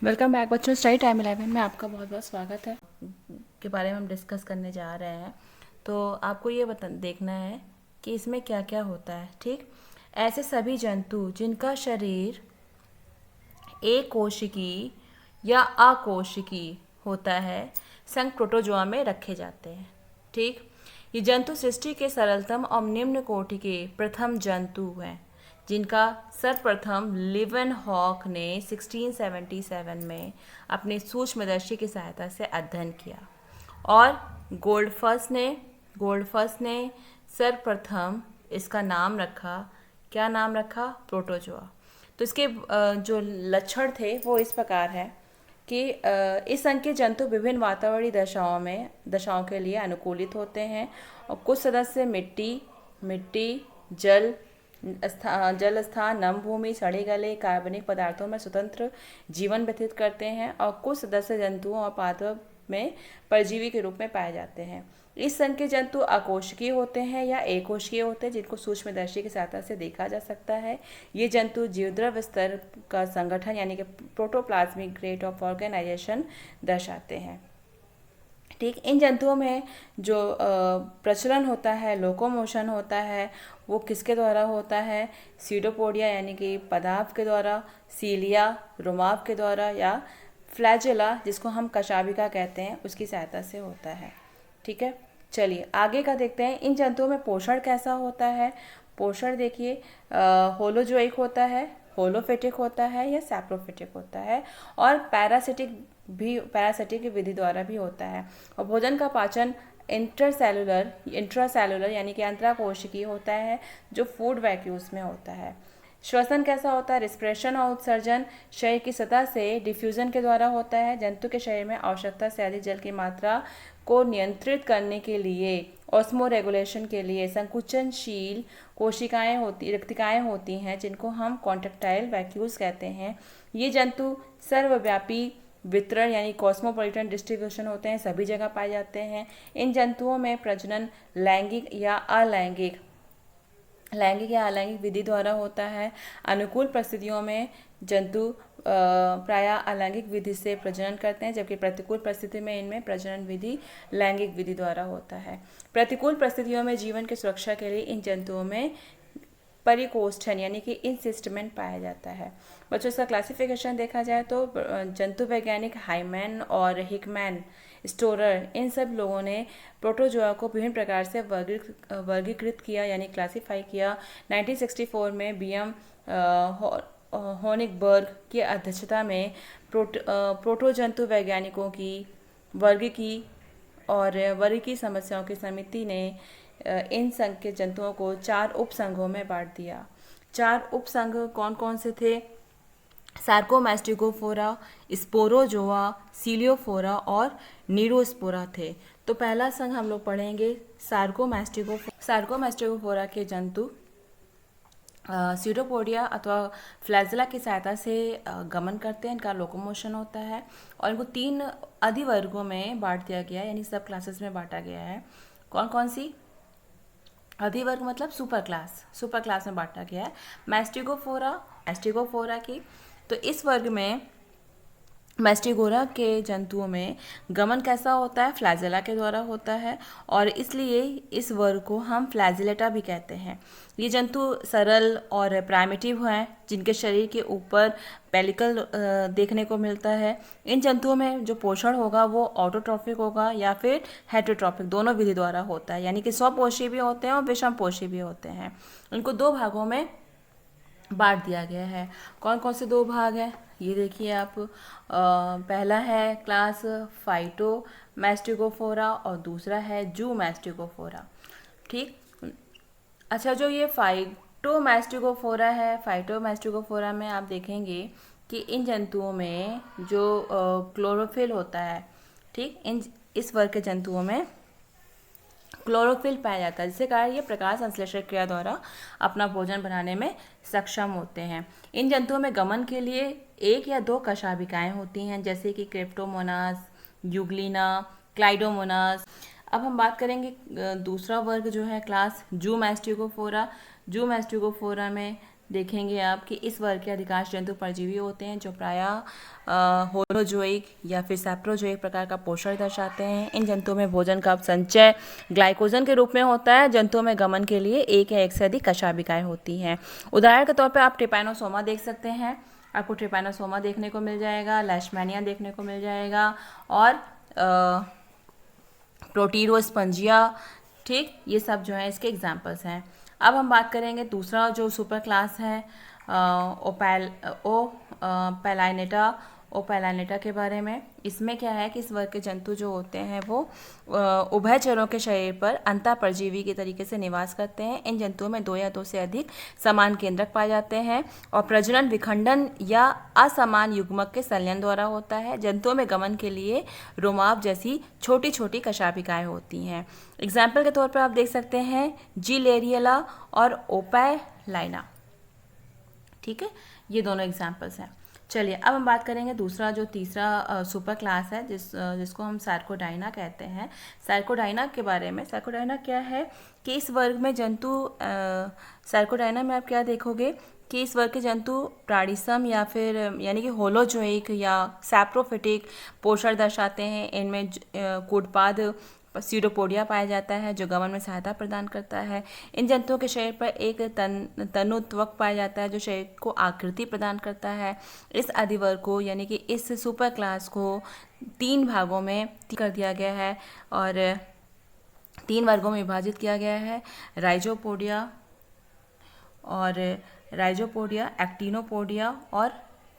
Welcome back बच्चों। Study time 11 में आपका बहुत बहुत स्वागत है। के बारे में हम डिस्कस करने जा रहे हैं। तो आपको ये देखना है कि इसमें क्या क्या होता है। ठीक, ऐसे सभी जंतु जिनका शरीर एक कोशिकी या अकोशिकी होता है संघ प्रोटोजोआ में रखे जाते हैं। ठीक, ये जंतु सृष्टि के सरलतम और निम्न कोटि के प्रथम जंतु हैं जिनका सर्वप्रथम लिवेनहॉक ने 1677 में अपने सूक्ष्मदर्शी की सहायता से अध्ययन किया और गोल्डफस्ट ने सर्वप्रथम इसका नाम रखा। क्या नाम रखा? प्रोटोजोआ। तो इसके जो लक्षण थे वो इस प्रकार है कि इस संघ के जंतु विभिन्न वातावरणीय दशाओं के लिए अनुकूलित होते हैं और कुछ सदस्य मिट्टी, जल स्थान, नम भूमि, सड़े गले कार्बनिक पदार्थों में स्वतंत्र जीवन व्यतीत करते हैं और कुछ सदस्य जंतुओं और पादप में परजीवी के रूप में पाए जाते हैं। इस संघ के जंतु अकोशिकीय होते हैं या एकोशिकीय होते हैं जिनको सूक्ष्मदर्शी की सहायता से देखा जा सकता है। ये जंतु जीवद्रव्य स्तर का संगठन यानी कि प्रोटोप्लाज्मिक रेट ऑफ ऑर्गेनाइजेशन दर्शाते हैं। ठीक, इन जंतुओं में जो प्रचलन होता है, लोकोमोशन होता है, वो किसके द्वारा होता है? सीडोपोडिया यानी कि पदार्थ के द्वारा, सीलिया रोमाव के द्वारा, या फ्लैजेला जिसको हम कशाभिका कहते हैं उसकी सहायता से होता है। ठीक है, चलिए आगे का देखते हैं। इन जंतुओं में पोषण कैसा होता है? पोषण देखिए, होलोजोइक होता है, होलोफिटिक होता है या सैप्रोफिटिक होता है, और पैरासिटिक विधि द्वारा भी होता है। और भोजन का पाचन इंट्रासेलुलर यानी कि अंतराकोशिकीय होता है जो फूड वैक्यूल्स में होता है। श्वसन कैसा होता है? रिस्पिरेशन और उत्सर्जन शरीर की सतह से डिफ्यूजन के द्वारा होता है। जंतु के शरीर में आवश्यकता से अधिक जल की मात्रा को नियंत्रित करने के लिए, ऑस्मो रेगुलेशन के लिए संकुचनशील रिक्तिकाएं होती हैं जिनको हम कॉन्ट्रेक्टाइल वैक्यूल्स कहते हैं। ये जंतु सर्वव्यापी वितरण यानी कॉस्मोपॉलिटन डिस्ट्रीब्यूशन होते हैं, सभी जगह पाए जाते हैं। इन जंतुओं में प्रजनन लैंगिक या अलैंगिक विधि द्वारा होता है। अनुकूल परिस्थितियों में जंतु प्रायः अलैंगिक विधि से प्रजनन करते हैं, जबकि प्रतिकूल परिस्थिति में इनमें प्रजनन विधि लैंगिक विधि द्वारा होता है। प्रतिकूल परिस्थितियों में जीवन की सुरक्षा के लिए इन जंतुओं में परिकोष्ठन यानी कि इंसिस्टमेंट पाया जाता है। बच्चों, इसका क्लासिफिकेशन देखा जाए तो जंतु वैज्ञानिक हाइमैन और हिकमैन, स्टोरर, इन सब लोगों ने प्रोटोजोआ को विभिन्न प्रकार से वर्गीकृत किया यानी क्लासिफाई किया। 1964 में बीएम होनिगबर्ग की अध्यक्षता में प्रोटोजंतु वैज्ञानिकों की वर्ग की समस्याओं की समिति ने इन संघ के जंतुओं को 4 उपसंघों में बांट दिया। 4 उपसंघ कौन कौन से थे? सार्कोमैस्टिकोफोरा, स्पोरोजोआ, सीलियोफोरा और नीरोस्पोरा थे। तो पहला संघ हम लोग पढ़ेंगे सार्कोमैस्टिकोफोरा के जंतु सीडोपोडिया अथवा फ्लैजेला की सहायता से गमन करते हैं, इनका लोकोमोशन होता है और इनको 3 अधिवर्गों में बांट दिया गया है यानी सब क्लासेस में बांटा गया है। कौन कौन सी? अधिवर्ग मतलब सुपर क्लास में बांटा गया है। मैस्टिकोफोरा की, तो इस वर्ग में मैस्टिगोरा के जंतुओं में गमन कैसा होता है? फ्लैजेला के द्वारा होता है और इसलिए इस वर्ग को हम फ्लैजिलेटा भी कहते हैं। ये जंतु सरल और प्राइमिटिव हैं जिनके शरीर के ऊपर पेलिकल देखने को मिलता है। इन जंतुओं में जो पोषण होगा वो ऑटोट्रॉफिक होगा या फिर हेटरोट्रॉफिक, दोनों विधि द्वारा होता है, यानी कि स्वपोषी भी होते हैं और विषमपोषी भी होते हैं। इनको 2 भागों में बांट दिया गया है। कौन कौन से 2 भाग हैं ये देखिए आप। पहला है क्लास फाइटोमैस्टिकोफोरा और दूसरा है जूमैस्टिकोफोरा। ठीक, अच्छा, जो ये फाइटोमैस्टिकोफोरा में आप देखेंगे कि इन जंतुओं में जो क्लोरोफिल होता है, ठीक, इस वर्ग के जंतुओं में क्लोरोफिल पाया जाता है जिसके कारण ये प्रकाश संश्लेषण क्रिया द्वारा अपना भोजन बनाने में सक्षम होते हैं। इन जंतुओं में गमन के लिए 1 या 2 कशाभिकाएं होती हैं जैसे कि क्रिप्टोमोनास, यूग्लिना, क्लाइडोमोनास। अब हम बात करेंगे दूसरा वर्ग जो है क्लास जूमैस्टिकोफोरा में देखेंगे आप कि इस वर्ग के अधिकांश जंतु परजीवी होते हैं जो प्रायः होलोजोइक या फिर सैप्रोजोइक प्रकार का पोषण दर्शाते हैं। इन जंतुओं में भोजन का संचय ग्लाइकोजन के रूप में होता है। जंतुओं में गमन के लिए एक या एक से अधिक कशाभिकाएं होती हैं। उदाहरण के तौर पर आप ट्रिपैनोसोमा देख सकते हैं, आपको ट्रिपैनोसोमा देखने को मिल जाएगा, लेशमैनिया देखने को मिल जाएगा और प्रोटीरोस्पंजिया, ठीक, ये सब जो है इसके एग्जाम्पल्स हैं। अब हम बात करेंगे दूसरा जो सुपर क्लास है ओपैलानेटा के बारे में। इसमें क्या है कि इस वर्ग के जंतु जो होते हैं वो उभयचरों के शरीर पर अंतःपरजीवी के तरीके से निवास करते हैं। इन जंतुओं में 2 या 2 से अधिक समान केंद्रक पाए जाते हैं और प्रजनन विखंडन या असमान युग्मक के संलयन द्वारा होता है। जंतुओं में गमन के लिए रोमाव जैसी छोटी छोटी कशाभिकाएं होती हैं। एग्जाम्पल के तौर पर आप देख सकते हैं जिलेरियला और ओपैलाइना, ठीक है, ये दोनों एग्जाम्पल्स हैं। चलिए अब हम बात करेंगे दूसरा जो तीसरा सुपर क्लास है जिसको हम सार्कोडाइना कहते हैं। सार्कोडाइना के बारे में, सार्कोडाइना क्या है कि इस वर्ग में जंतु सार्कोडाइना में आप क्या देखोगे कि इस वर्ग के जंतु प्राणिसम या फिर यानी कि होलोजोइक या सैप्रोफिटिक पोषण दर्शाते हैं। इनमें कूटपाद सीडोपोडिया पाया जाता है जो गमन में सहायता प्रदान करता है। इन जंतुओं के शरीर पर एक तनुत्वक पाया जाता है जो शरीर को आकृति प्रदान करता है। इस अधिवर्ग को यानी कि इस सुपर क्लास को 3 भागों में कर दिया गया है और 3 वर्गों में विभाजित किया गया है, राइजोपोडिया, एक्टिनोपोडिया और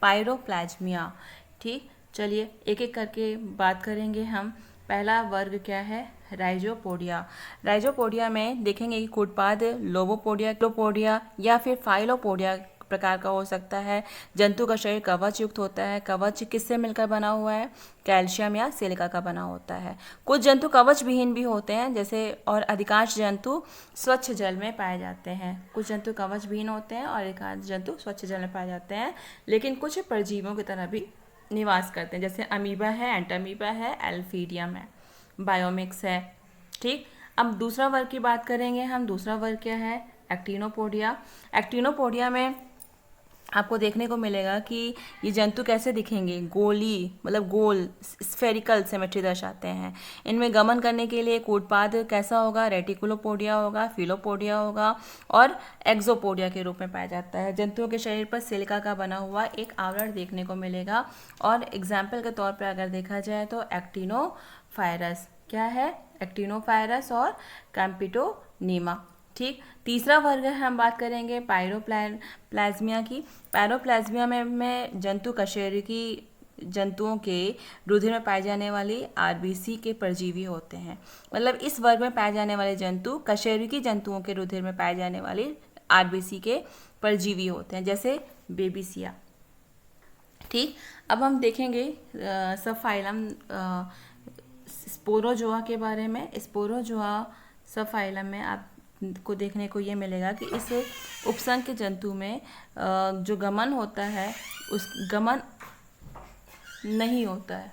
पायरोप्लाज्मिया। ठीक, चलिए एक एक करके बात करेंगे हम। पहला वर्ग क्या है, राइजोपोडिया। राइजोपोडिया में देखेंगे कि कूटपाद लोबोपोडिया या फिर फाइलोपोडिया प्रकार का हो सकता है। जंतु का शरीर कवच युक्त होता है। कवच किससे मिलकर बना हुआ है, कैल्शियम या सिलिका का बना होता है। कुछ जंतु कवच विहीन भी होते हैं जैसे, और अधिकांश जंतु स्वच्छ जल में पाए जाते हैं। कुछ जंतु कवच विहीन होते हैं और अधिकांश जंतु स्वच्छ जल में पाए जाते हैं, लेकिन कुछ परजीवियों की तरह भी निवास करते हैं जैसे अमीबा है, एंटामीबा है, एल्फीडियम है, बायोमिक्स है। ठीक, अब दूसरा वर्ग की बात करेंगे हम। दूसरा वर्ग क्या है, एक्टिनोपोडिया। एक्टिनोपोडिया में आपको देखने को मिलेगा कि ये जंतु कैसे दिखेंगे, गोली मतलब गोल स्फेरिकल सिमेट्री दर्शाते हैं। इनमें गमन करने के लिए कूटपाद कैसा होगा, रेटिकुलोपोडिया होगा, फिलोपोडिया होगा और एक्सोपोडिया के रूप में पाया जाता है। जंतुओं के शरीर पर सिलिका का बना हुआ एक आवरण देखने को मिलेगा। और एग्जाम्पल के तौर पर अगर देखा जाए तो एक्टिनोफायरस, क्या है, एक्टिनोफायरस और कैम्पिटोनीमा। ठीक, तीसरा वर्ग है, हम बात करेंगे पायरोप्लाज्मिया की। पायरोप्लाज्मिया में जंतु कशेरुकी जंतुओं के रुधिर में पाए जाने वाली आरबीसी के परजीवी होते हैं। मतलब इस वर्ग में पाए जाने वाले जंतु कशेरुकी जंतुओं के रुधिर में पाए जाने वाली आरबीसी के परजीवी होते हैं जैसे बेबिसिया। ठीक, अब हम देखेंगे सब फाइलम स्पोरोजोआ के बारे में। स्पोरोजोआ सब फाइलम में आप को देखने को ये मिलेगा कि इस उपसंघ के जंतु में जो गमन होता है उस गमन नहीं होता है,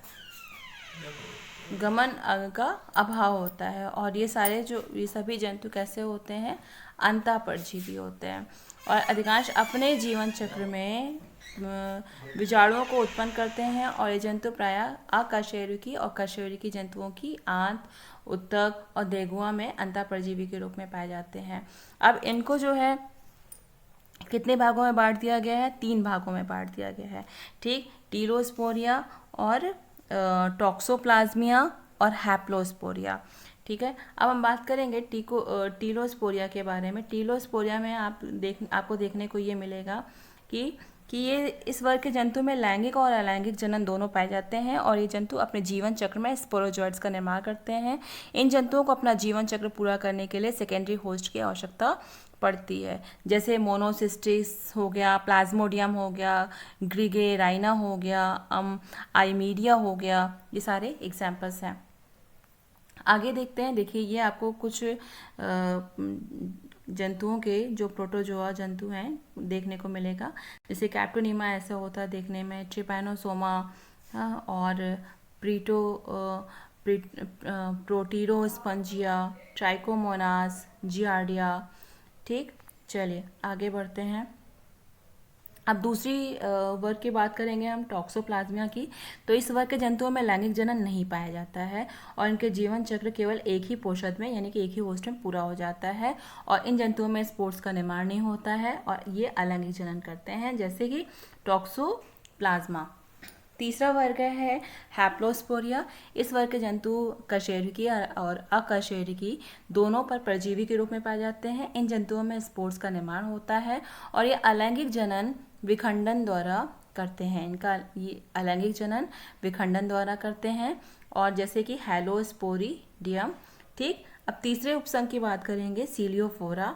गमन का अभाव होता है। और ये सभी जंतु कैसे होते हैं, अंतःपरजीवी होते हैं और अधिकांश अपने जीवन चक्र में विजाणुओं को उत्पन्न करते हैं। और ये जंतु प्रायः अकशेरुकी और कशेरुकी जंतुओं की आंत, उत्तक और देगुआ में अंतःपरजीवी के रूप में पाए जाते हैं। अब इनको जो है कितने भागों में बांट दिया गया है, 3 भागों में बांट दिया गया है। ठीक, टीरोस्पोरिया और टॉक्सोप्लाज्मिया और हैप्लोस्पोरिया। ठीक है, अब हम बात करेंगे टीलोस्पोरिया के बारे में। टीलोस्पोरिया में आपको देखने को ये मिलेगा कि ये इस वर्ग के जंतु में लैंगिक और अलैंगिक जनन दोनों पाए जाते हैं और ये जंतु अपने जीवन चक्र में स्पोरोजोइड्स का निर्माण करते हैं। इन जंतुओं को अपना जीवन चक्र पूरा करने के लिए सेकेंडरी होस्ट की आवश्यकता पड़ती है जैसे मोनोसिस्टिस हो गया, प्लाज्मोडियम हो गया, ग्रिगेराइना हो गया, आइमीडिया हो गया, ये सारे एग्जाम्पल्स हैं। आगे देखते हैं। देखिए ये आपको कुछ जंतुओं के जो प्रोटोजोआ जंतु हैं देखने को मिलेगा। जैसे कैप्टोनीमा ऐसा होता है देखने में, ट्रिपैनोसोमा और प्रोटीरोस्पंजिया, ट्राइकोमोनास, जियार्डिया। ठीक, चलिए आगे बढ़ते हैं। अब दूसरी वर्ग की बात करेंगे हम टॉक्सोप्लाज्मिया की। तो इस वर्ग के जंतुओं में लैंगिक जनन नहीं पाया जाता है और इनके जीवन चक्र केवल एक ही पोषक में यानी कि एक ही होस्ट में पूरा हो जाता है और इन जंतुओं में स्पोर्स का निर्माण नहीं होता है और ये अलैंगिक जनन करते हैं, जैसे कि टॉक्सोप्लाज्मा। तीसरा वर्ग है हैप्लोस्पोरिया। इस वर्ग के जंतु कशेरुकी और अकशेरुकी दोनों पर परजीवी के रूप में पाए जाते हैं। इन जंतुओं में स्पोर्स का निर्माण होता है और ये अलैंगिक जनन विखंडन द्वारा करते हैं। इनका ये अलैंगिक जनन विखंडन द्वारा करते हैं और जैसे कि हैलोस्पोरिडियम। ठीक, अब तीसरे उपसंघ की बात करेंगे सीलियोफोरा।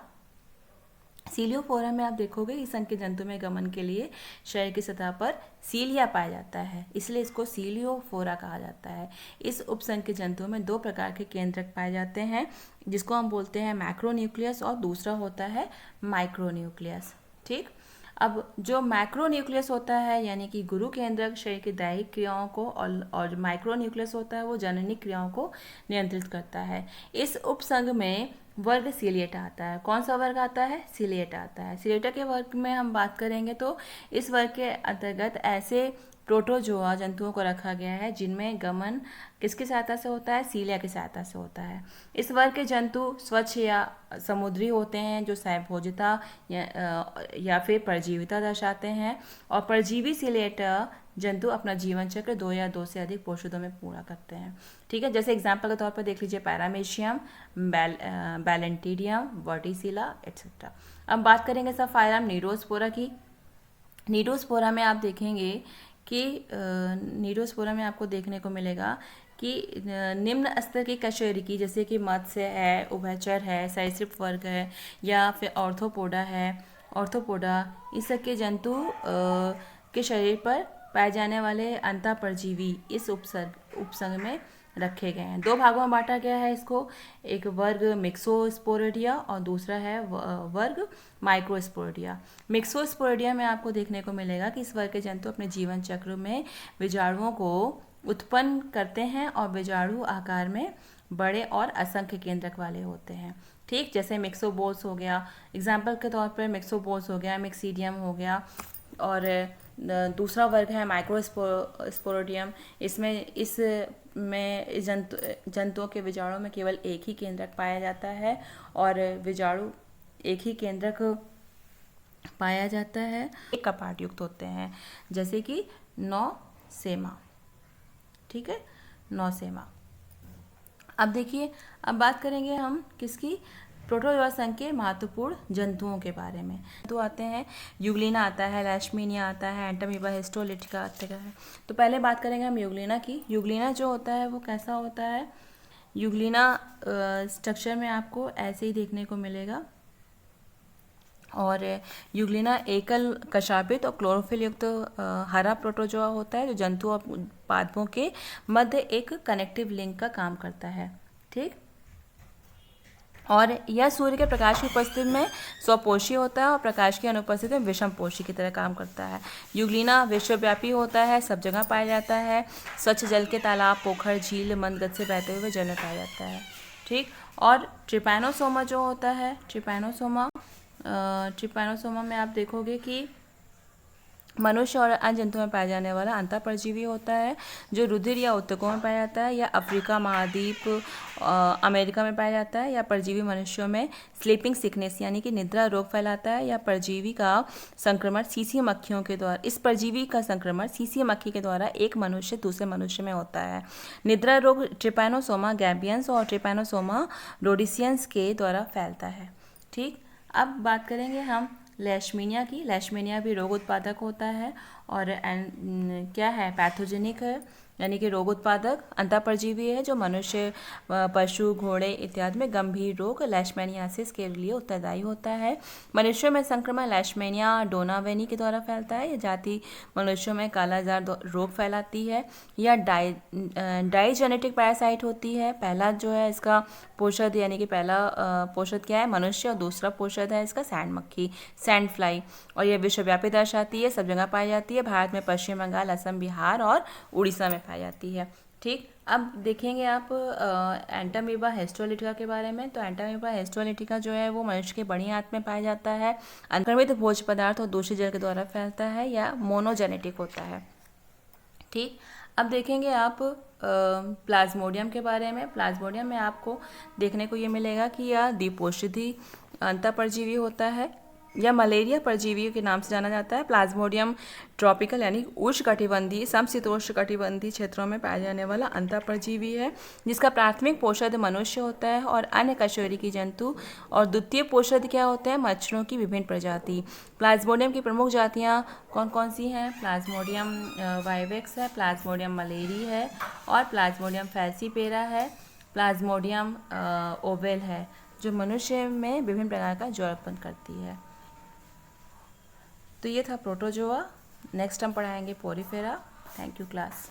सीलियोफोरा में आप देखोगे इस संघ के जंतु में गमन के लिए शरीर की सतह पर सीलिया पाया जाता है, इसलिए इसको सीलियोफोरा कहा जाता है। इस उपसंघ के जंतुओं में दो प्रकार के केंद्रक पाए जाते हैं, जिसको हम बोलते हैं मैक्रोन्यूक्लियस और दूसरा होता है माइक्रोन्यूक्लियस। ठीक, अब जो मैक्रोन्यूक्लियस होता है यानी कि गुरु केंद्रक शरीर की दैहिक क्रियाओं को और माइक्रोन्यूक्लियस होता है वो जननिक क्रियाओं को नियंत्रित करता है। इस उपसंघ में वर्ग सीलिएटा आता है। कौन सा वर्ग आता है? सीलिएटा आता है। सीलिएटा के वर्ग में हम बात करेंगे तो इस वर्ग के अंतर्गत ऐसे प्रोटोजोआ जंतुओं को रखा गया है जिनमें गमन किसकी सहायता से होता है? सीलिया की सहायता से होता है। इस वर्ग के जंतु स्वच्छ या समुद्री होते हैं जो सहभोजिता या फिर परजीविता दर्शाते हैं और परजीवी सीलिएटा जंतु अपना जीवन चक्र 2 या 2 से अधिक पोषकों में पूरा करते हैं। ठीक है, जैसे एग्जाम्पल के तौर पर देख लीजिए पैरामेशियम, बैलेंटीडियम, वर्टिसिला एट्सेट्रा। अब बात करेंगे सफायरम नीडोस्पोरा की। नीडोस्पोरा में आप देखेंगे कि नीडोस्पोरा में आपको देखने को मिलेगा कि निम्न स्तर की कशेरुकी जैसे कि मत्स्य है, उभयचर है, सरीसृप वर्ग है या फिर ऑर्थोपोडा इस सब के जंतु के शरीर पर पाए जाने वाले अंतःपरजीवी इस उपसंघ में रखे गए हैं। दो भागों में बांटा गया है इसको, एक वर्ग मिक्सोस्पोरिडिया और दूसरा है वर्ग माइक्रोस्पोरिडिया। मिक्सोस्पोरिडिया में आपको देखने को मिलेगा कि इस वर्ग के जंतु अपने जीवन चक्र में बीजाणुओं को उत्पन्न करते हैं और बीजाणु आकार में बड़े और असंख्य केंद्रक वाले होते हैं। ठीक, जैसे मिक्सोबोल्स हो गया, एग्जाम्पल के तौर पर मिक्सोबोल्स हो गया, मिक्सीडियम हो गया और दूसरा वर्ग है माइक्रोस्पोरिडियम। इसमें जंतुओं के बीजाणुओं में केवल एक ही केंद्रक पाया जाता है और बीजाणु एक ही केंद्रक पाया जाता है, एक कपाट युक्त होते हैं जैसे कि नौसेमा। ठीक है, नौसेमा। अब देखिए, अब बात करेंगे हम किसकी? प्रोटोजोआ संघ के महत्वपूर्ण जंतुओं के बारे में। तो आते हैं यूग्लिना आता है, लैशमीनिया आता है, एंटामीबा हिस्टोलिटिका आता है। तो पहले बात करेंगे हम यूग्लिना की। यूग्लिना जो होता है वो कैसा होता है? यूग्लिना स्ट्रक्चर में आपको ऐसे ही देखने को मिलेगा और यूग्लिना एकल कशापित और क्लोरोफिल युक्त हरा प्रोटोजोआ होता है जो जंतु और पादपों के मध्य एक कनेक्टिव लिंक का काम करता है। ठीक, और यह सूर्य के प्रकाश की उपस्थिति में स्वपोषी होता है और प्रकाश की अनुपस्थिति में विषमपोषी की तरह काम करता है। यूग्लिना विश्वव्यापी होता है, सब जगह पाया जाता है। स्वच्छ जल के तालाब, पोखर, झील, मंद गति से बहते हुए जल में पाया जाता है। ठीक, और ट्रिपैनोसोमा जो होता है, ट्रिपैनोसोमा में आप देखोगे कि मनुष्य और अन्य जंतुओं में पाया जाने वाला अंतःपरजीवी होता है जो रुधिर या ऊतकों में पाया जाता है या अफ्रीका महाद्वीप अमेरिका में पाया जाता है या परजीवी मनुष्यों में स्लीपिंग सिकनेस यानी कि निद्रा रोग फैलाता है या परजीवी का संक्रमण सीसी मक्खियों के द्वारा इस परजीवी का संक्रमण सीसी मक्खी के द्वारा एक मनुष्य दूसरे मनुष्य में होता है। निद्रा रोग ट्रिपैनोसोमा गैबियंस और ट्रिपैनोसोमा रोडिसियंस के द्वारा फैलता है। ठीक, अब बात करेंगे हम लेशमीनिया की। लेशमीनिया भी रोग उत्पादक होता है और क्या है? पैथोजेनिक है यानी कि रोग उत्पादक अंतःपरजीवी है जो मनुष्य, पशु, घोड़े इत्यादि में गंभीर रोग लेशमेनियासिस के लिए उत्तरदायी होता है। मनुष्यों में संक्रमण लेशमेनिया डोनावेनी के द्वारा फैलता है। यह जाति मनुष्यों में कालाजार रोग फैलाती है। यह डाइजेनेटिक पैरासाइट होती है। पहला जो है इसका पोषद यानी कि पहला पोषद क्या है? मनुष्य और दूसरा पोषद है इसका सैंड मक्खी, सैंड फ्लाई। और यह विश्वव्यापी दर्शाती है, सब जगह पाई जाती है। भारत में पश्चिम बंगाल, असम, बिहार और उड़ीसा में पाई जाती है। ठीक, अब देखेंगे आप एंटामीबा हिस्टोलिटिका के बारे में। तो एंटामीबा हिस्टोलिटिका जो है वो मनुष्य के बड़ी आंत में पाया जाता है, संक्रमित भोज्य पदार्थ और दूषित जल के द्वारा फैलता है या मोनोजेनेटिक होता है। ठीक, अब देखेंगे आप प्लाज्मोडियम के बारे में। प्लाज्मोडियम में आपको देखने को ये मिलेगा कि यह द्विपोषिधी अंतःपरजीवी होता है या मलेरिया परजीवी के नाम से जाना जाता है। प्लाज्मोडियम ट्रॉपिकल यानी उष्णकटिबंधीय समशीतोष्णकटिबंधीय क्षेत्रों में पाया जाने वाला अंतःपरजीवी है, जिसका प्राथमिक पोषक मनुष्य होता है और अन्य कशेरुकी जंतु, और द्वितीय पोषक क्या होते हैं, मच्छरों की विभिन्न प्रजाति। प्लाज्मोडियम की प्रमुख जातियाँ कौन कौन सी हैं? प्लाज्मोडियम वाइवेक्स है, प्लाज्मोडियम मलेरी है, और प्लाज्मोडियम फैल्सीपेरा है, प्लाज्मोडियम ओवेल है, जो मनुष्य में विभिन्न प्रकार का ज्वर उत्पन्न करती है। तो ये था प्रोटोजोआ। नेक्स्ट हम पढ़ाएंगे पोरीफेरा। Thank you class.